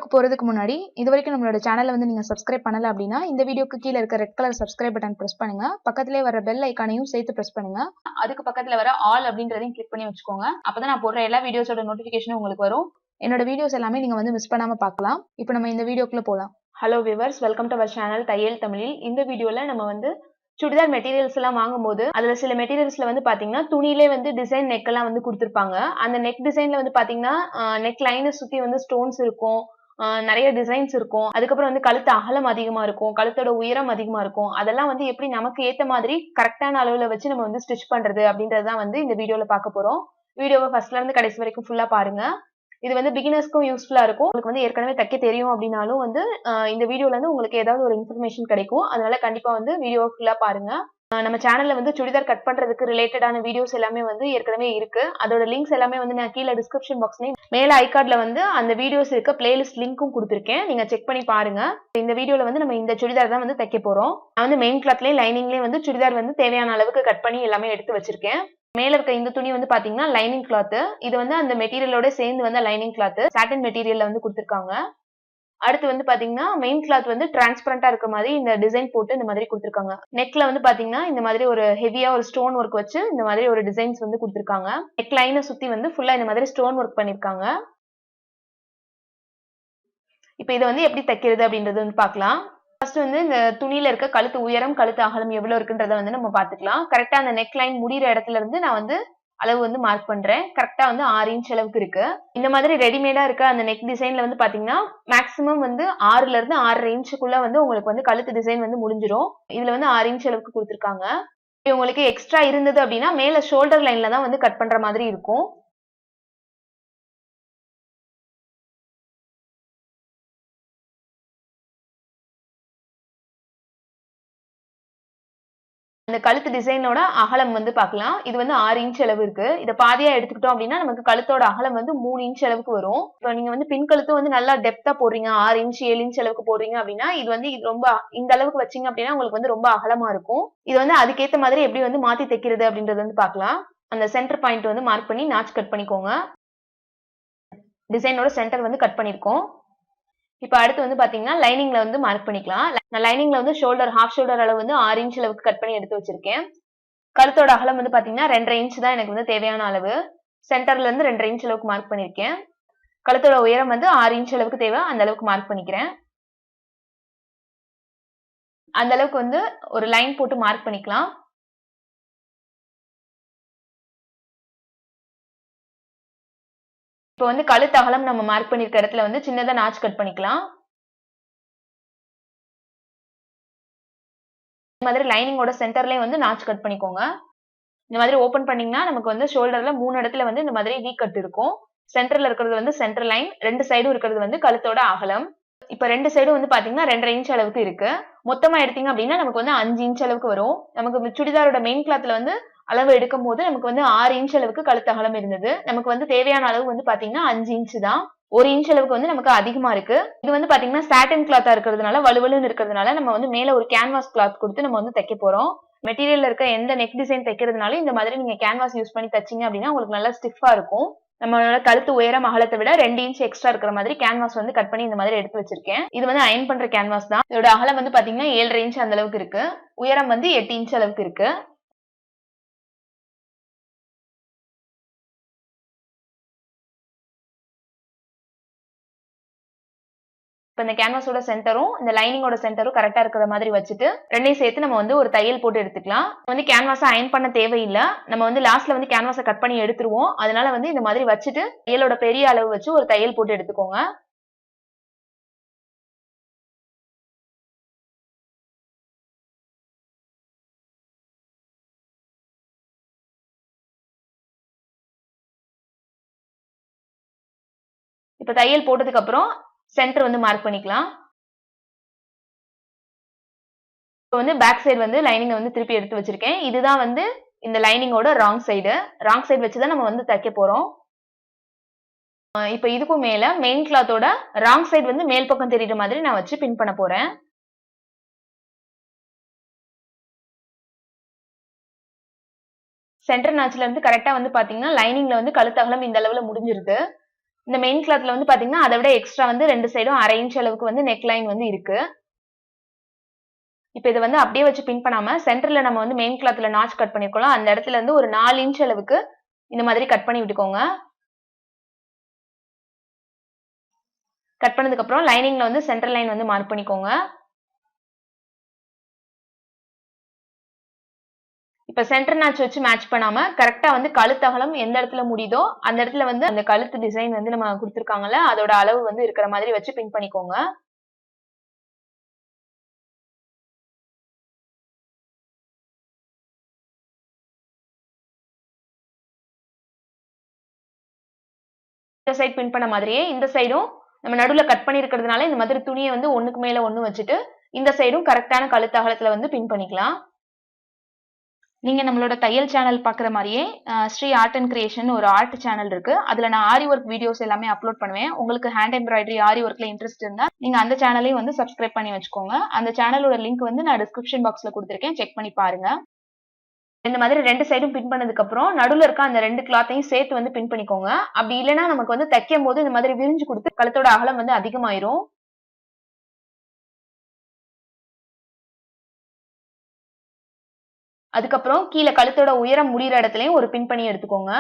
வீடியோக்கு போறதுக்கு முன்னாடி இதுவரைக்கும் நம்மளோட சேனலை வந்து நீங்க சப்ஸ்கிரைப் பண்ணல அப்படின்னா இந்த வீடியோக்கு கீழே இருக்க red colour subscribe button press பண்ணுங்க. பக்கத்திலே வர பெல் ஐக்கானையும் சேர்த்து பிரஸ் பண்ணுங்க. அதுக்கு பக்கத்துல வர ஆல் அப்படின்றதையும் கிளிக் பண்ணி வச்சுக்கோங்க. அப்பதான் நான் போடுற எல்லா வீடியோஸோட நோட்டிபிகேஷனும் உங்களுக்கு வரும். என்னோட வீடியோஸ் எல்லாமே நீங்க வந்து மிஸ் பண்ணாம பார்க்கலாம். இப்போ நம்ம இந்த வீடியோக்குள்ள போலாம். Hello viewers, welcome to our channel தையல் தமிழில். இந்த வீடியோல நம்ம வந்து சுடிதார் மெட்டீரியல்ஸ் எல்லாம் வாங்கும்போது அதுல சில மெட்டீரியல்ஸ்ல வந்து பாத்தீங்கன்னா துணியிலே வந்து டிசைன் நெக் எல்லாம் வந்து கொடுத்துருப்பாங்க. அந்த நெக் டிசைன்ல வந்து பாத்தீங்கன்னா நெக் லைனை சுத்தி வந்து ஸ்டோன்ஸ் இருக்கும், நிறைய டிசைன்ஸ் இருக்கும். அதுக்கப்புறம் வந்து கழுத்து அகலம் அதிகமா இருக்கும், கழுத்தோட உயரம் அதிகமா இருக்கும். அதெல்லாம் வந்து எப்படி நமக்கு ஏத்த மாதிரி கரெக்டான அளவுல வச்சு நம்ம வந்து ஸ்டிச் பண்றது அப்படின்றதான் வந்து இந்த வீடியோல பார்க்க போறோம். வீடியோவை ஃபர்ஸ்ட்ல இருந்து கடைசி வரைக்கும் ஃபுல்லா பாருங்க. இது வந்து பிகினர்ஸ்க்கும் யூஸ்ஃபுல்லா இருக்கும். உங்களுக்கு வந்து ஏற்கனவே தைக்க தெரியும் அப்படின்னாலும் வந்து இந்த வீடியோல இருந்து உங்களுக்கு ஏதாவது ஒரு இன்ஃபர்மேஷன் கிடைக்கும். அதனால கண்டிப்பா வந்து வீடியோவை ஃபுல்லா பாருங்க. நம்ம சேனல்ல வந்து சுடிதார் கட் பண்றதுக்கு ரிலேட்டடான வீடியோஸ் எல்லாமே வந்து ஏற்கனவே இருக்கு. அதோட லிங்க்ஸ் எல்லாமே வந்து நான் கீழே டிஸ்கிரிப்ஷன் பாக்ஸ்லயும் மேல ஐகார்ட்ல வந்து அந்த வீடியோஸ் இருக்க பிளேலிஸ்ட் லிங்க்கும் கொடுத்துருக்கேன். நீங்க செக் பண்ணி பாருங்க. இந்த வீடியோல வந்து நம்ம இந்த சுடிதார் தான் வந்து தைக்க போறோம். நான் வந்து மெயின் கிளாத்லயும் லைனிங்லயும் வந்து சுடிதார் வந்து தேவையான அளவுக்கு கட் பண்ணி எல்லாமே எடுத்து வச்சிருக்கேன். மேல இருக்க இந்த துணி வந்து பாத்தீங்கன்னா லைனிங் கிளாத். இது வந்து அந்த மெட்டீரியலோட சேர்ந்து வந்த லைனிங் கிளாத் சாட்டின் மெட்டீரியல்ல வந்து கொடுத்துருக்காங்க. அடுத்து வந்து பாத்தீங்கன்னா மெயின் கிளாத் வந்து டிரான்ஸ்பரண்டா இருக்க மாதிரி இந்த டிசைன் போட்டு இந்த மாதிரி கொடுத்துருக்காங்க. நெக்ல வந்து பாத்தீங்கன்னா இந்த மாதிரி ஒரு ஹெவியா ஒரு ஸ்டோன் ஒர்க் வச்சு இந்த மாதிரி ஒரு டிசைன்ஸ் வந்து கொடுத்துருக்காங்க. நெக் லைனை சுத்தி வந்து ஃபுல்லா இந்த மாதிரி ஸ்டோன் ஒர்க் பண்ணிருக்காங்க. இப்ப இதை வந்து எப்படி தைக்கிறது அப்படின்றது வந்து பாக்கலாம். ஃபர்ஸ்ட் வந்து இந்த துணியில இருக்க கழுத்து உயரம் கழுத்து அகலம் எவ்வளவு இருக்குன்றத வந்து நம்ம பாத்துக்கலாம். கரெக்டா அந்த நெக் லைன் முடிகிற இடத்துல இருந்து நான் வந்து அளவு வந்து மார்க் பண்றேன். கரெக்டா வந்து 6 இன்ச் அளவுக்கு இருக்கு. இந்த மாதிரி ரெடிமேடா இருக்க அந்த நெக் டிசைன்ல வந்து பாத்தீங்கன்னா மேக்ஸிமம் வந்து 6ல இருந்து 6.5 இன்ச்சுக்குள்ள வந்து உங்களுக்கு வந்து கழுத்து டிசைன் வந்து முடிஞ்சிடும். இதுல வந்து 6 இன்ச் அளவுக்கு கொடுத்துருக்காங்க. உங்களுக்கு எக்ஸ்ட்ரா இருந்தது அப்படின்னா மேல ஷோல்டர் லைன்ல தான் வந்து கட் பண்ற மாதிரி இருக்கும். இந்த கழுத்து டிசைனோட அகலம் வந்து பார்க்கலாம். இது வந்து 6 இன்ச் அளவு இருக்கு. இதை பாதியா எடுத்துக்கிட்டோம் அப்படின்னா நமக்கு கழுத்தோட அகலம் வந்து 3 இன்ச் அளவுக்கு வரும். இப்போ நீங்க வந்து பின் கழுத்து வந்து நல்லா டெப்தா போடுறீங்க, 6 இன்ச் 7 இன்ச் அளவுக்கு போடுறீங்க அப்படின்னா இது வந்து இது ரொம்ப இந்த அளவுக்கு வச்சீங்க அப்படின்னா உங்களுக்கு வந்து ரொம்ப அகலமா இருக்கும். இது வந்து அதுக்கேற்ற மாதிரி எப்படி வந்து மாத்தி தைக்கிறது அப்படின்றது வந்து பார்க்கலாம். அந்த சென்டர் பாயிண்ட் வந்து மார்க் பண்ணி நாச் கட் பண்ணிக்கோங்க. டிசைனோட சென்டர் வந்து கட் பண்ணிருக்கோம். இப்ப அடுத்து வந்து பாத்தீங்கன்னா லைனிங்ல வந்து மார்க் பண்ணிக்கலாம். நான் லைனிங்ல வந்து ஷோல்டர் ஹாஃப் ஷோல்டர் அளவு வந்து 6 இன்ச் அளவுக்கு கட் பண்ணி எடுத்து வச்சிருக்கேன். கழுத்தோட அகலம் வந்து பாத்தீங்கன்னா 2.5 இன்ச் தான் எனக்கு வந்து தேவையான அளவு. சென்டர்ல இருந்து 2.5 இன்ச் அளவுக்கு மார்க் பண்ணிருக்கேன். கழுத்தோட உயரம் வந்து 6 இன்ச் அளவுக்கு தேவை, அந்த அளவுக்கு மார்க் பண்ணிக்கிறேன். அந்த அளவுக்கு வந்து ஒரு லைன் போட்டு மார்க் பண்ணிக்கலாம். இப்போ வந்து கழுத்து அகலம் நம்ம மார்க் பண்ணிருக்க இடத்துல வந்து சின்னதா நாச் கட் பண்ணிக்கலாம். இந்த மாதிரி லைனிங்கோட சென்டர்லயே வந்து நாச் கட் பண்ணிக்கோங்க. இந்த மாதிரி ஓபன் பண்ணீங்கன்னா நமக்கு வந்து ஷோல்டர்ல 3 இடத்துல வந்து இந்த மாதிரி வி கட் இருக்கும். சென்டர்ல இருக்கிறது வந்து சென்டர் லைன், 2 சைடும் இருக்கிறது வந்து கழுத்தோட அகலம். இப்ப 2 சைடும் வந்து பாத்தீங்கன்னா 2.5 இன்ச் அளவுக்கு இருக்கு. மொத்தமா எடுத்தீங்க அப்படின்னா நமக்கு வந்து 5 இன்ச் அளவுக்கு வரும். நமக்கு சுடிதாரோட மெயின் கிளாத்ல வந்து அளவு எடுக்கும் போது நமக்கு வந்து 6 இன்ச் அளவுக்கு கழுத்து அகலம் இருந்தது. நமக்கு வந்து தேவையான அளவு வந்து பாத்தீங்கன்னா 5 இன்ச் தான். 1 இன்ச் அளவுக்கு வந்து நமக்கு அதிகமா இருக்கு. இது வந்து பாத்தீங்கன்னா சாட்டின் கிளாத்தா இருக்கிறதுனால வலுவலுன்னு இருக்கிறதுனால நம்ம வந்து மேல ஒரு கேன்வாஸ் கிளாத் கொடுத்து நம்ம வந்து தைக்க போறோம். மெட்டீரியல்ல இருக்க எந்த நெக் டிசைன் தைக்கிறதுனாலும் இந்த மாதிரி நீங்க கேன்வாஸ் யூஸ் பண்ணி தைச்சீங்க அப்படின்னா உங்களுக்கு நல்லா ஸ்டிஃபா இருக்கும். நம்மளோட கழுத்து உயரம் அகலத்தை விட 2 இன்ச் எக்ஸ்ட்ரா இருக்கிற மாதிரி கேன்வாஸ் வந்து கட் பண்ணி இந்த மாதிரி எடுத்து வச்சிருக்கேன். இது வந்து அயன் பண்ற கேன்வாஸ் தான். இதோட அகலம் வந்து பாத்தீங்கன்னா 7.5 இன்ச் அந்த அளவுக்கு இருக்கு. உயரம் வந்து 8 இன்ச் அளவுக்கு இருக்கு. இப்ப இந்த கேன்வாஸோட சென்டரும் இந்த லைனிங்கோட சென்டரும் கரெக்டா இருக்கிற மாதிரி வச்சுட்டு ரெண்டையும் சேர்த்து நம்ம வந்து ஒரு தையல் போட்டு எடுத்துக்கலாம். வந்து கேன்வாஸை அயன் பண்ண தேவையில்லை. நம்ம வந்து லாஸ்ட்ல வந்து கேன்வாஸை கட் பண்ணி எடுத்துருவோம். அதனால வந்து இந்த மாதிரி வச்சுட்டு தையலோட பெரிய அளவு வச்சு ஒரு தையல் போட்டு எடுத்துக்கோங்க. இப்ப தையல் போட்டதுக்கு அப்புறம் சென்டர் வந்து மார்க் பண்ணிக்கலாம். இப்போ வந்து பேக் சைடு வந்து லைனிங் வந்து திருப்பி எடுத்து வச்சிருக்கேன். இதுதான் வந்து இந்த லைனிங்கோட ராங் சைடு வச்சுதான் நம்ம வந்து தைக்க போறோம். இப்ப இதுக்கும் மேல மெயின் கிளாத்தோட ராங் சைடு வந்து மேல் பக்கம் தெரியுற மாதிரி நான் வச்சு பின் பண்ண போறேன். சென்டர் நாச்ல இருந்து கரெக்டா வந்து பாத்தீங்கன்னா லைனிங்ல வந்து கழுத்து அகலம் இந்த அளவுல முடிஞ்சிருது. இந்த மெயின் கிளாத்ல வந்து பாத்தீங்கன்னா அதை விட எக்ஸ்ட்ரா வந்து 2 சைடும் 1/2 இன்ச் அளவுக்கு வந்து நெக் லைன் வந்து இருக்கு. இப்ப இதை வந்து அப்படியே வச்சு பின் பண்ணாம சென்டர்ல நம்ம வந்து மெயின் கிளாத்ல நாச் கட் பண்ணிருக்கோம், அந்த இடத்துல இருந்து ஒரு 4 இன்ச் அளவுக்கு இந்த மாதிரி கட் பண்ணி விட்டுக்கோங்க. கட் பண்ணதுக்கு அப்புறம் லைனிங்ல வந்து சென்டர் லைன் வந்து மார்க் பண்ணிக்கோங்க. இப்ப சென்டர் நாச் வச்சு மேட்ச் பண்ணாம கரெக்டா வந்து கழுத்து அகலம் எந்த இடத்துல முடியுதோ அந்த இடத்துல வந்து அந்த கழுத்து டிசைன் வந்து நம்ம கொடுத்திருக்காங்கல்ல அதோட அளவு வந்து இருக்கிற மாதிரி வச்சு பின் பண்ணிக்கோங்க. இந்த சைடு பின் பண்ண மாதிரியே இந்த சைடும் நம்ம நடுவுல கட் பண்ணி இருக்கிறதுனால இந்த மாதிரி துணியை வந்து ஒண்ணுக்கு மேல ஒண்ணு வச்சுட்டு இந்த சைடும் கரெக்டான கழுத்து அகலத்துல வந்து பின் பண்ணிக்கலாம். நீங்க நம்மளோட தையல் சேனல் பாக்குற மாதிரியே ஸ்ரீ ஆர்ட் அண்ட் கிரியேஷன் ஒரு ஆர்ட் சேனல் இருக்கு. அதுல நான் ஆரி ஒர்க் வீடியோஸ் எல்லாமே அப்லோட் பண்ணுவேன். உங்களுக்கு ஹேண்ட் எம்ப்ராய்டரி ஆரி ஒர்க்ல இன்ட்ரெஸ்ட் இருந்தா நீங்க அந்த சேனலையும் வந்து சப்ஸ்கிரைப் பண்ணி வச்சுக்கோங்க. அந்த சேனலோட லிங்க் வந்து நான் டிஸ்கிரிப்ஷன் பாக்ஸ்ல கொடுத்திருக்கேன், செக் பண்ணி பாருங்க. இந்த மாதிரி 2 சைடும் பின் பண்ணதுக்கு அப்புறம் நடுவுல இருக்க அந்த 2 கிளாத்தையும் சேர்த்து வந்து பின் பண்ணிக்கோங்க. அப்படி இல்லைன்னா நமக்கு வந்து தைக்கும் போது இந்த மாதிரி விரிஞ்சு கொடுத்து கழுத்தோட அகலம் வந்து அதிகமாயிரும். அதுக்கப்புறம் கீழே கழுத்தோட உயரம் முடிகிற இடத்துலயும் ஒரு பின் பண்ணி எடுத்துக்கோங்க.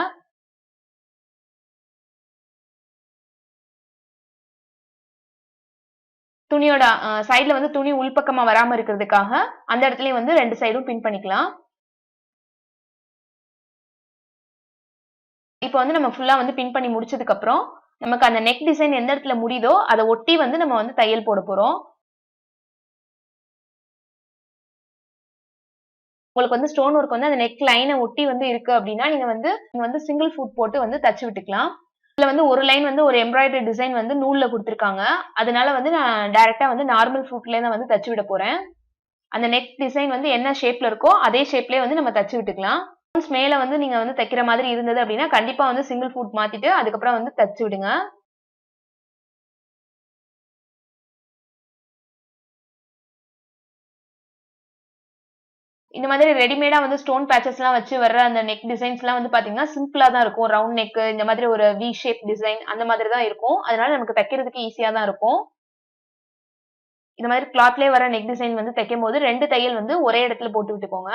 துணியோட சைட்ல வந்து துணி உள்பக்கமா வராம இருக்கிறதுக்காக அந்த இடத்துலயும் வந்து 2 சைடும் பின் பண்ணிக்கலாம். இப்போ வந்து நம்ம ஃபுல்லா வந்து பின் பண்ணி முடிச்சதுக்கு அப்புறம் நமக்கு அந்த நெக் டிசைன் எந்த இடத்துல முடியுதோ அதை ஒட்டி வந்து நம்ம வந்து தையல் போட போறோம். உங்களுக்கு வந்து ஸ்டோன் ஒர்க் வந்து அந்த நெக் லைனை ஒட்டி வந்து இருக்கு அப்படின்னா நீங்க வந்து சிங்கிள் ஃபுட் போட்டு வந்து தச்சு விட்டுக்கலாம். இதுல வந்து ஒரு லைன் வந்து ஒரு எம்ப்ராய்டரி டிசைன் வந்து நூல்ல கொடுத்திருக்காங்க. அதனால வந்து நான் டைரக்டா வந்து நார்மல் ஃபுட்ல தான் வந்து தச்சு விட போறேன். அந்த நெக் டிசைன் வந்து என்ன ஷேப்ல இருக்கோ அதே ஷேப்லயே வந்து நம்ம தச்சு விட்டுக்கலாம். மேல வந்து நீங்க வந்து தைக்கிற மாதிரி இருந்தது அப்படின்னா கண்டிப்பா வந்து சிங்கிள் ஃபுட் மாத்திட்டு அதுக்கப்புறம் வந்து தச்சு விடுங்க. இந்த மாதிரி ரெடிமேடா வந்து ஸ்டோன் பேச்சஸ் எல்லாம் வச்சு வர்ற அந்த நெக் டிசைன்ஸ் எல்லாம் வந்து பாத்தீங்கன்னா சிம்பிளா தான் இருக்கும். ரவுண்ட் நெக் இந்த மாதிரி ஒரு வி ஷேப் டிசைன் அந்த மாதிரி தான் இருக்கும். அதனால நமக்கு தைக்கிறதுக்கு ஈஸியா தான் இருக்கும். இந்த மாதிரி கிளாத்லயே வர நெக் டிசைன் வந்து தைக்கும் போது 2 தையல் வந்து ஒரே இடத்துல போட்டு விட்டுக்கோங்க.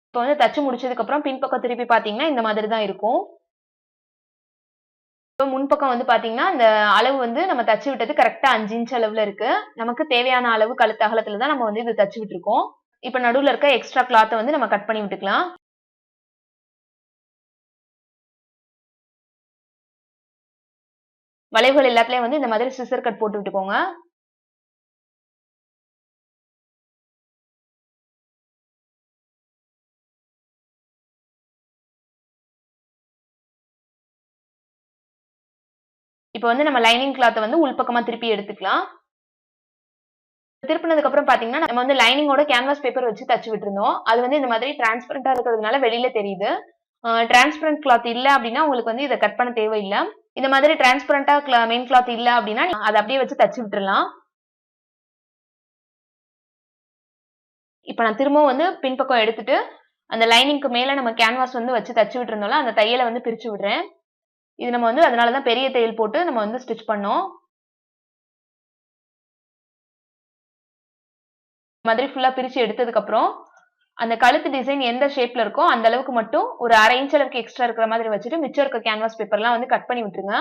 இப்போ வந்து தச்சு முடிச்சதுக்கு அப்புறம் பின்பக்கம் திருப்பி பாத்தீங்கன்னா இந்த மாதிரி தான் இருக்கும். இப்போ முன்பக்கம் வந்து பாத்தீங்கன்னா இந்த அளவு வந்து நம்ம தச்சு விட்டது கரெக்டா 5 இன்ச் அளவுல இருக்கு. நமக்கு தேவையான அளவு கழுத்து அகலத்துல தான் நம்ம வந்து இது தச்சு விட்டுருக்கோம். இப்ப நடுவுல இருக்க எக்ஸ்ட்ரா கிளாத்தை வந்து நம்ம கட் பண்ணி விட்டுக்கலாம். வளைவுகள் எல்லாத்துலயும் வந்து இந்த மாதிரி சிசர் கட் போட்டு விட்டுக்கோங்க. இப்போ வந்து நம்ம லைனிங் கிளாத்தை வந்து உள்பக்கமா திருப்பி எடுத்துக்கலாம். திருப்பினதுக்கு அப்புறம் பாத்தீங்கன்னா நம்ம வந்து லைனிங்கோட கேன்வாஸ் பேப்பர் வச்சு தச்சு விட்டுருந்தோம். அது வந்து இந்த மாதிரி டிரான்ஸ்பரண்டா இருக்கிறதுனால வெளியில தெரியுது. டிரான்ஸ்பரண்ட் கிளாத் இல்ல அப்படின்னா உங்களுக்கு வந்து இதை கட் பண்ண தேவையில்லை. இந்த மாதிரி டிரான்ஸ்பரண்டா மெயின் கிளாத் இல்ல அப்படின்னா அதை அப்படியே வச்சு தச்சு விட்டுறலாம். இப்ப நான் திரும்பவும் வந்து பின்பக்கம் எடுத்துட்டு அந்த லைனிங்க்கு மேல நம்ம கேன்வாஸ் வந்து வச்சு தச்சு விட்டுருந்தோம்ல அந்த தையலை வந்து பிரிச்சு விடுறேன். இது நம்ம வந்து அதனாலதான் பெரிய தையல் போட்டு நம்ம வந்து ஸ்டிச் பண்ணோம். மாதிரி ஃபுல்லா பிரிச்சு எடுத்ததுக்கு அப்புறம் அந்த கழுத்து டிசைன் எந்த ஷேப்ல இருக்கோ அந்த அளவுக்கு மட்டும் ஒரு 1/2 இன்ச் அளவுக்கு எக்ஸ்ட்ரா இருக்கிற மாதிரி வச்சுட்டு மிச்சம் இருக்க கேன்வாஸ் பேப்பர்லாம் வந்து கட் பண்ணி விட்டுருங்க.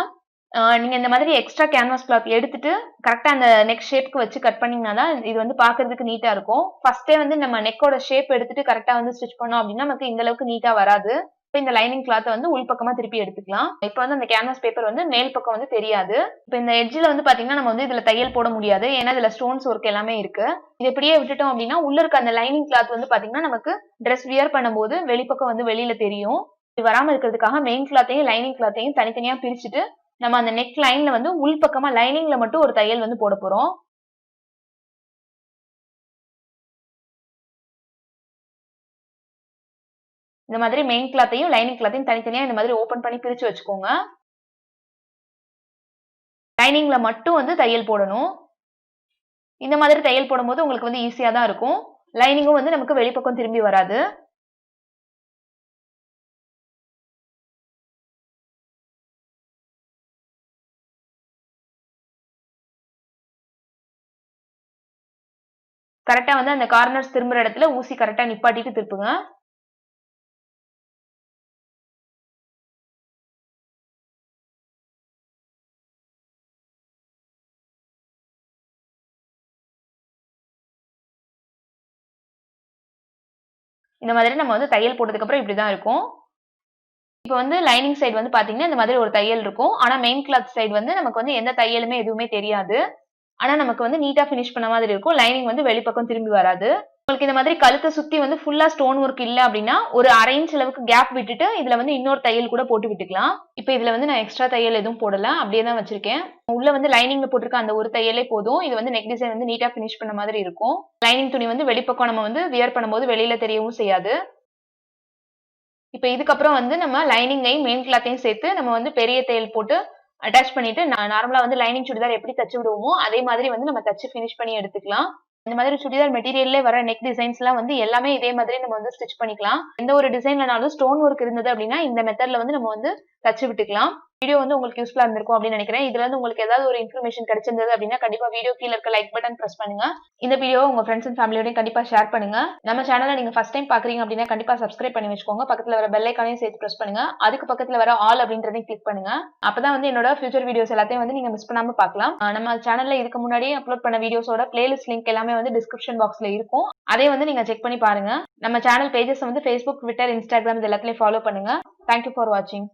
நீங்க இந்த மாதிரி எக்ஸ்ட்ரா கேன்வாஸ் கிளாத் எடுத்துட்டு கரெக்டா அந்த நெக் ஷேப்க்கு வச்சு கட் பண்ணீங்கன்னா தான் இது வந்து பாக்குறதுக்கு நீட்டா இருக்கும். ஃபர்ஸ்டே வந்து நம்ம நெக்கோட ஷேப் எடுத்துட்டு கரெக்டா வந்து ஸ்டிச் பண்ணோம் அப்படின்னா நமக்கு இந்த அளவுக்கு நீட்டா வராது. இந்த லைனிங் கிளாத் வந்து உள்பக்கமா திருப்பி எடுத்துக்கலாம். இப்ப வந்து அந்த கேன்வாஸ் பேப்பர் வந்து மேல் பக்கம் வந்து தெரியாது. இப்ப இந்த எட்ஜ்ல வந்து பாத்தீங்கன்னா நம்ம வந்து இதுல தையல் போட முடியாது. ஏன்னா இதுல ஸ்டோன்ஸ் ஒர்க் எல்லாமே இருக்கு. இது இப்படியே விட்டுட்டோம் அப்படின்னா உள்ள இருக்க அந்த லைனிங் கிளாத் வந்து பாத்தீங்கன்னா நமக்கு ட்ரெஸ் வியர் பண்ணும்போது வெளிப்பக்கம் வந்து வெளியில தெரியும். இது வராம இருக்கிறதுக்காக மெயின் கிளாத்தையும் லைனிங் கிளாத்தையும் தனித்தனியா பிரிச்சுட்டு நம்ம அந்த நெக் லைன்ல வந்து உள்பக்கமா லைனிங்ல மட்டும் ஒரு தையல் வந்து போட போறோம். இந்த மாதிரி மெயின் கிளாத்தையும் லைனிங் கிளாத்தையும் தனித்தனியா இந்த மாதிரி ஓபன் பண்ணி பிரிச்சு வச்சுக்கோங்க. லைனிங்ல மட்டும் வந்து தையல் போடணும். இந்த மாதிரி தையல் போடும்போது உங்களுக்கு வந்து ஈஸியா தான் இருக்கும். லைனிங்கும் வந்து நமக்கு வெளிப்பக்கம் திரும்பி வராது. கரெக்டா வந்து அந்த கார்னர்ஸ் திரும்புற இடத்துல ஊசி கரெக்டா நிப்பாட்டிட்டு திருப்புங்க. இந்த மாதிரி நம்ம வந்து தையல் போட்டதுக்கு அப்புறம் இப்படிதான் இருக்கும். இப்போ வந்து லைனிங் சைடு வந்து பாத்தீங்கன்னா இந்த மாதிரி ஒரு தையல் இருக்கும். ஆனா மெயின் கிளாத் சைடு வந்து நமக்கு வந்து எந்த தையலுமே எதுவுமே தெரியாது. ஆனா நமக்கு வந்து நீட்டா ஃபினிஷ் பண்ண மாதிரி இருக்கும். லைனிங் வந்து வெளிப்பக்கம் திரும்பி வராது. உங்களுக்கு இந்த மாதிரி கழுத்தை சுத்தி வந்து ஃபுல்லா ஸ்டோன் ஒர்க் இல்ல அப்படின்னா ஒரு 1/2 இன்ச் அளவுக்கு கேப் விட்டுட்டு இதுல வந்து இன்னொரு தையல் கூட போட்டு விட்டுக்கலாம். இப்போ இதுல வந்து நான் எக்ஸ்ட்ரா தையல் எதுவும் போடல, அப்படியே தான் வச்சிருக்கேன். உள்ள வந்து லைனிங்ல போட்டிருக்க அந்த ஒரு தையலே போதும். இது வந்து நெக் டிசைன் வந்து நீட்டா ஃபினிஷ் பண்ண மாதிரி இருக்கும். லைனிங் துணி வந்து வெளிப்பக்கம் நம்ம வந்து வியர் பண்ணும்போது வெளியில தெரியவும் செய்யாது. இப்போ இதுக்கப்புறம் வந்து நம்ம லைனிங்கையும் மெயின் கிளாத்தையும் சேர்த்து நம்ம வந்து பெரிய தையல் போட்டு அட்டாச் பண்ணிட்டு நார்மலா வந்து லைனிங் சுடிதார் எப்படி தச்சு விடுவோமோ அதே மாதிரி வந்து நம்ம தச்சு ஃபினிஷ் பண்ணி எடுத்துக்கலாம். இந்த மாதிரி சுடிதார் மெட்டீரியல்ல வர நெக் டிசைன்ஸ் எல்லாம் வந்து எல்லாமே இதே மாதிரி நம்ம வந்து ஸ்டிச் பண்ணிக்கலாம். எந்த ஒரு டிசைன்லனாலும் ஸ்டோன் ஒர்க் இருந்தது அப்படின்னா இந்த மெத்தட்ல வந்து நம்ம வந்து தச்சு விட்டுக்கலாம். வீடியோ வந்து உங்களுக்கு யூஸ்ஃபுல்லா இருந்திருக்கும் அப்படின்னு நினைக்கிறேன். இதுல இருந்து உங்களுக்கு ஏதாவது ஒரு இன்ஃபர்மேஷன் கிடைச்சிருந்தது அப்படின்னா கண்டிப்பா வீடியோ கீழ இருக்க லைக் பட்டன் பிரஸ் பண்ணுங்க. இந்த வீடியோவை உங்க ஃப்ரெண்ட்ஸ் அண்ட் ஃபேமிலியோடய கண்டிப்பா ஷேர் பண்ணுங்க. நம்ம சேனலை நீங்க ஃபர்ஸ்ட் டைம் பாக்குறீங்க அப்படின்னா கண்டிப்பா சப்ஸ்கிரைப் பண்ணி வச்சுக்கோங்க. பக்கத்துல வர பெல் ஐக்கானையும் சேர்த்து பிரஸ் பண்ணுங்க. அதுக்கு பக்கத்துல வர ஆல் அப்படின்றதையும் கிளிக் பண்ணுங்க. அப்பதான் வந்து என்னோட ஃபியூச்சர் வீடியோஸ் எல்லாத்தையும் வந்து நீங்க மிஸ் பண்ணாம பார்க்கலாம். நம்ம சேனல்ல இதுக்கு முன்னாடியே அப்லோட் பண்ண வீடியோஸோட பிளேலிஸ்ட் லிங்க் எல்லாமே வந்து டிஸ்கிரிப்ஷன் பாக்ஸ்ல இருக்கும். அதே வந்து நீங்க செக் பண்ணி பாருங்க. நம்ம சேனல் பேஜஸ் வந்து Facebook, Twitter, Instagram இது எல்லாத்துலயும் ஃபாலோ பண்ணுங்க. தேங்க்யூ ஃபார் வாட்சிங்.